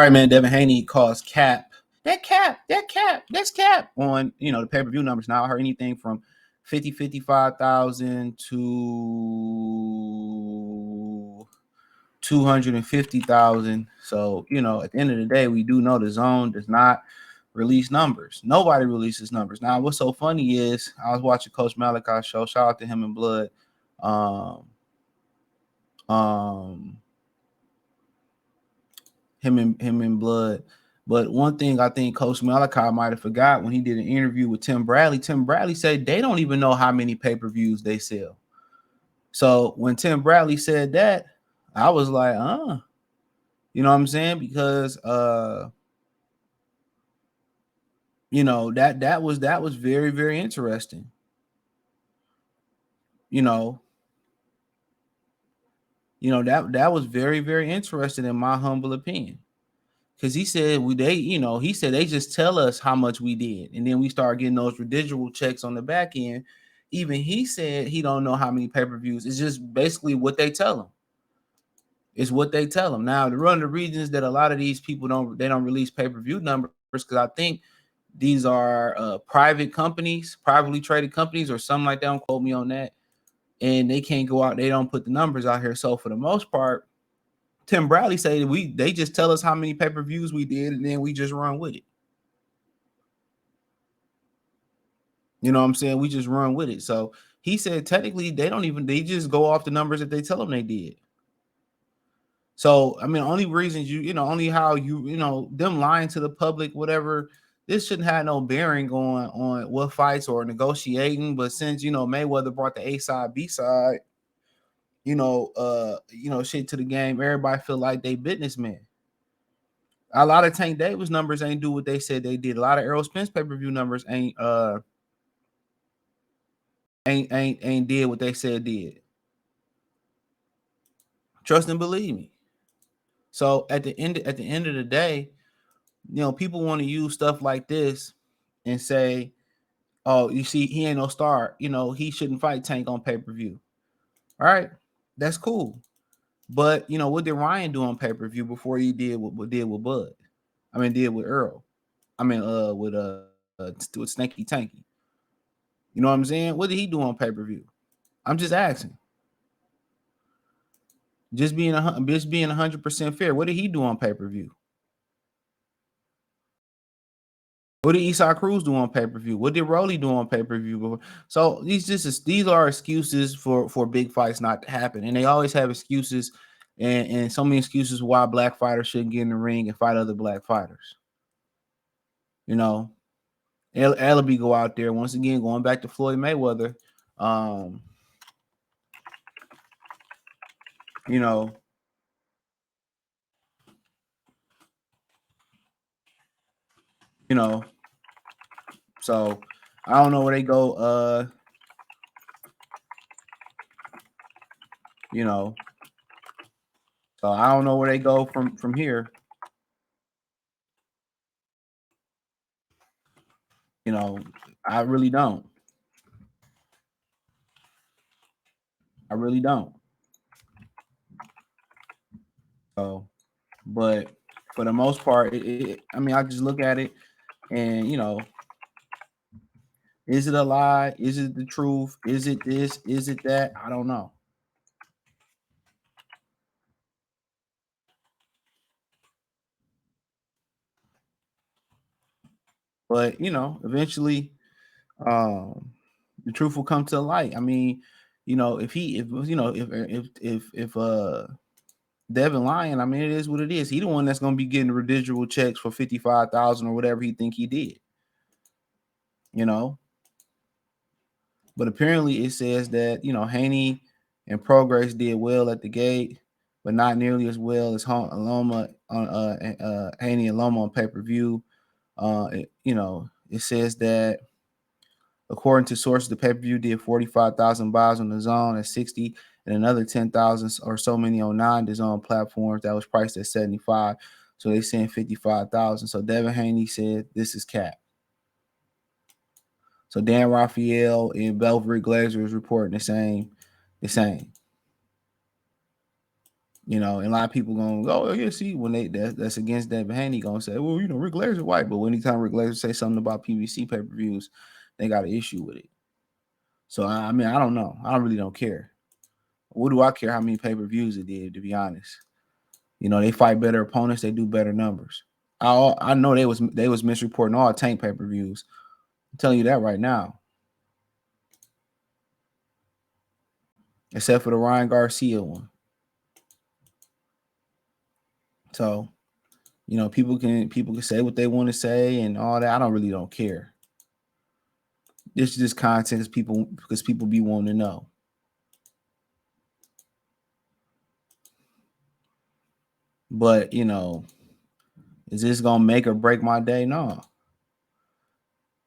right, man. Devin Haney calls cap. That's cap on the pay-per-view numbers. Now I heard anything from 55,000 to 250,000. So, at the end of the day, we do know the zone does not release numbers. Nobody releases numbers. Now, what's so funny is I was watching Coach Malachi's show. Shout out to him in Blood. Him in Blood. But one thing I think Coach Malachi might have forgot when he did an interview with Tim Bradley said they don't even know how many pay-per-views they sell. So when Tim Bradley said that, I was like, you know what I'm saying? Because that was very, very interesting. That was very, very interesting in my humble opinion. Because he said they just tell us how much we did, and then we start getting those residual checks on the back end. Even he said he don't know how many pay-per-views. It's just basically what they tell him. It's what they tell him. Now, one of the reasons that a lot of these people don't release pay-per-view numbers because I think these are private companies, privately traded companies, or something like that. Don't quote me on that. And they can't go out. They don't put the numbers out here. So for the most part, Tim Bradley said they just tell us how many pay-per-views we did, and then we just run with it. You know what I'm saying? We just run with it. So he said technically they just go off the numbers that they tell them they did. So I mean, only reasons only how them lying to the public, whatever. This shouldn't have no bearing on what fights or negotiating. But since Mayweather brought the A side, B side, shit to the game, everybody feel like they businessmen. A lot of Tank Davis numbers ain't do what they said they did. A lot of Errol Spence pay-per-view numbers ain't did what they said did. Trust and believe me. So at the end of the day, people want to use stuff like this and say, "Oh, you see, he ain't no star. He shouldn't fight Tank on pay-per-view." All right, that's cool. But what did Ryan do on pay-per-view before he did what did with Bud? I mean, did with Earl. I mean, with Snakey Tanky. You know what I'm saying? What did he do on pay-per-view? I'm just asking. Just being 100% fair. What did he do on pay-per-view? What did Esau Cruz do on pay-per-view? What did Rolly do on pay-per-view before? So these are excuses for big fights not to happen. And they always have excuses and so many excuses why black fighters shouldn't get in the ring and fight other black fighters. Ellaby go out there once again, going back to Floyd Mayweather. So I don't know where they go. So I don't know where they go from here. I really don't. I really don't. So, but for the most part, I mean, I just look at it and, is it a lie? Is it the truth? Is it this? Is it that? I don't know. But, eventually the truth will come to light. I mean, if Devin lying, I mean, it is what it is. He the one that's going to be getting residual checks for 55,000 or whatever he think he did. But apparently it says that, Haney and Prograis did well at the gate, but not nearly as well as Loma on Haney and Loma on pay-per-view. It says that according to sources, the pay-per-view did 45,000 buys on the zone at 60 and another 10,000 or so many on non-DAZN platforms that was priced at 75. So they saying 55,000. So Devin Haney said this is cap. So Dan Raphael and Belvedere Glazer is reporting the same. You know, and a lot of people gonna go, oh yeah, see, when that's against Devin Haney, gonna say, well, you know, Rick Lair's white, but anytime Rick Lair say something about PVC pay-per-views, they got an issue with it. So I mean, I don't know. I really don't care. What do I care how many pay-per-views it did, to be honest? You know, they fight better opponents, they do better numbers. I know they was misreporting all Tank pay-per-views. I'm telling you that right now. Except for the Ryan Garcia one. So, you know, people can say what they want to say and all that. I really don't care. This is just content because people be wanting to know. But, you know, is this gonna make or break my day? No.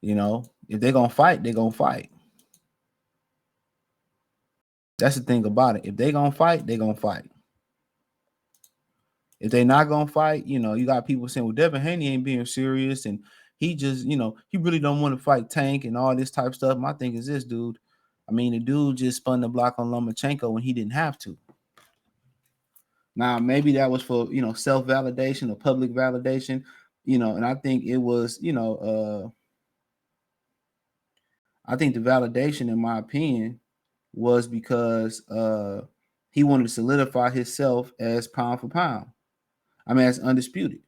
You know, if they're gonna fight, they're gonna fight. That's the thing about it. If they're gonna fight, they're gonna fight. If they not gonna fight, you know, you got people saying, well, Devin Haney ain't being serious and he just, you know, he really don't want to fight Tank and all this type of stuff. My thing is this, dude. I mean, the dude just spun the block on Lomachenko when he didn't have to. Now, maybe that was for, you know, self-validation or public validation, you know, and I think it was, you know, I think the validation, in my opinion, was because he wanted to solidify himself as pound for pound. I mean, as undisputed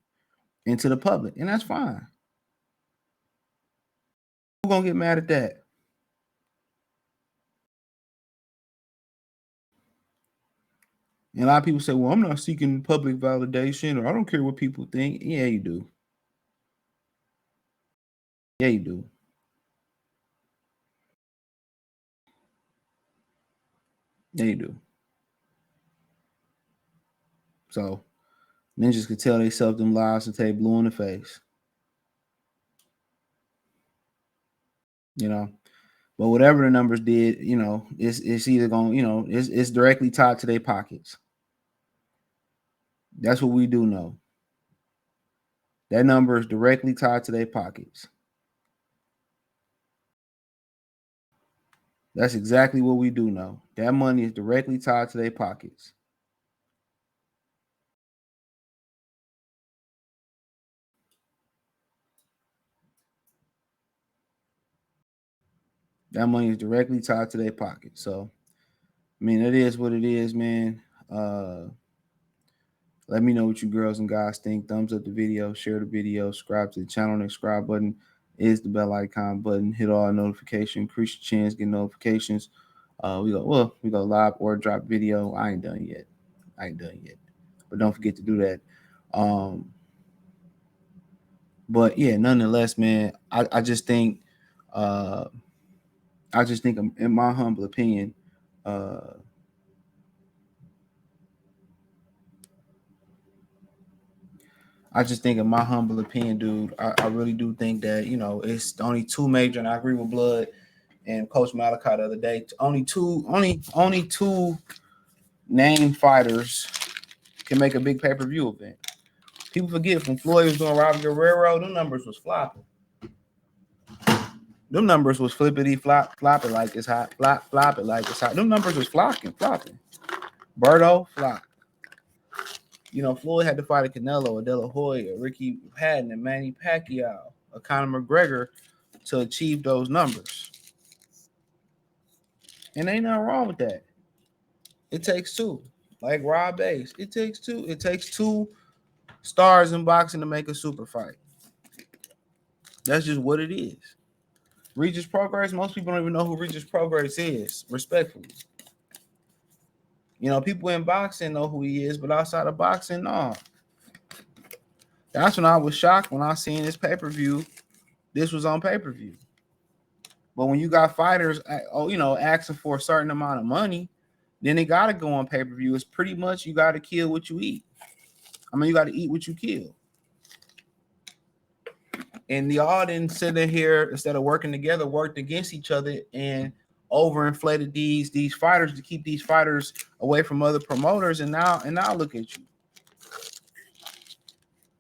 into the public, and that's fine. Who's gonna get mad at that? And a lot of people say, well, I'm not seeking public validation or I don't care what people think. Yeah, you do. Yeah, you do. Yeah, you do. So ninjas could tell themselves them lies until they blue in the face. You know. But whatever the numbers did, you know, it's either going, you know, it's directly tied to their pockets. That's what we do know. That number is directly tied to their pockets. That's exactly what we do know. That money is directly tied to their pockets. That money is directly tied to their pockets. So, I mean, it is what it is, man. Let me know what you girls and guys think. Thumbs up the video, share the video, subscribe to the channel. The subscribe button is the bell icon button. Hit all notifications, increase your chance, get notifications. We go live or drop video. I ain't done yet. But don't forget to do that. But yeah, nonetheless, man, I just think in my humble opinion, I just think, in my humble opinion, dude, I really do think that, you know, it's only two major, and I agree with Blood and Coach Malachi the other day. Only two named fighters can make a big pay-per-view event. People forget when Floyd was doing Robert Guerrero, them numbers was flopping. Them numbers was flippity flopping like it's hot, flop it like it's hot. Them numbers was flopping. Berto flop. You know, Floyd had to fight a Canelo, a De La Hoya, a Ricky Patton, a Manny Pacquiao, a Conor McGregor to achieve those numbers. And ain't nothing wrong with that. It takes two. Like Rob Bass, it takes two. It takes two stars in boxing to make a super fight. That's just what it is. Regis Prograis, most people don't even know who Regis Prograis is, respectfully. You know, people in boxing know who he is, but outside of boxing, no. That's when I was shocked when I seen this pay-per-view. This was on pay-per-view. But when you got fighters, you know, asking for a certain amount of money, then they got to go on pay-per-view. It's pretty much you got to kill what you eat. I mean, you got to eat what you kill. And y'all didn't sit in here, instead of working together, worked against each other and overinflated these fighters to keep these fighters away from other promoters. And now look at you.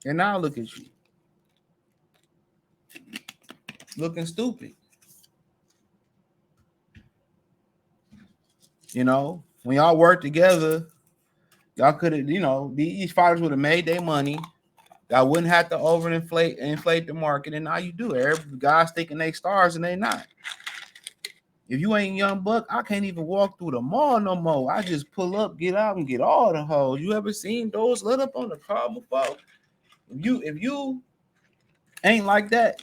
And now look at you. Looking stupid. You know, when y'all work together Y'all could have, these fighters would have made their money. Y'all wouldn't have to inflate the market, and now you do. Every guys thinking they stars and they not. If you ain't Young Buck, I can't even walk through the mall no more. I just pull up, get out, and get all the hoes. You ever seen those lit up on the car before? If you ain't like that,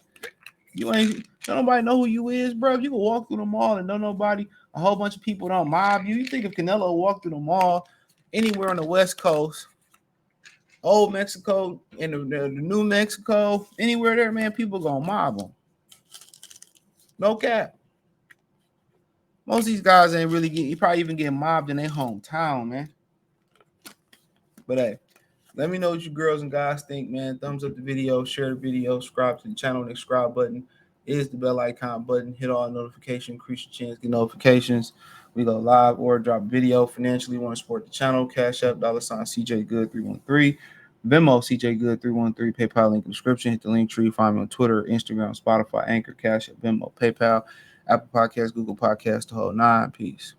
you ain't. Don't nobody know who you is, bro. You can walk through the mall and don't nobody. A whole bunch of people don't mob you. You think if Canelo walked through the mall anywhere on the West Coast, Old Mexico, and the New Mexico, anywhere there, man, people gonna mob him. No cap. Most of these guys ain't really you probably even getting mobbed in their hometown, man. But hey, let me know what you girls and guys think, man. Thumbs up the video, share the video, subscribe to the channel. The subscribe button is the bell icon button. Hit all notifications, increase your chance, get notifications. We go live or drop video. Financially, want to support the channel. Cash App, $CJ Good 313. Venmo, CJ Good 313. PayPal link in the description. Hit the link tree. Find me on Twitter, Instagram, Spotify, Anchor, Cash App, Venmo, PayPal, Apple Podcasts, Google Podcasts, the whole nine. Peace.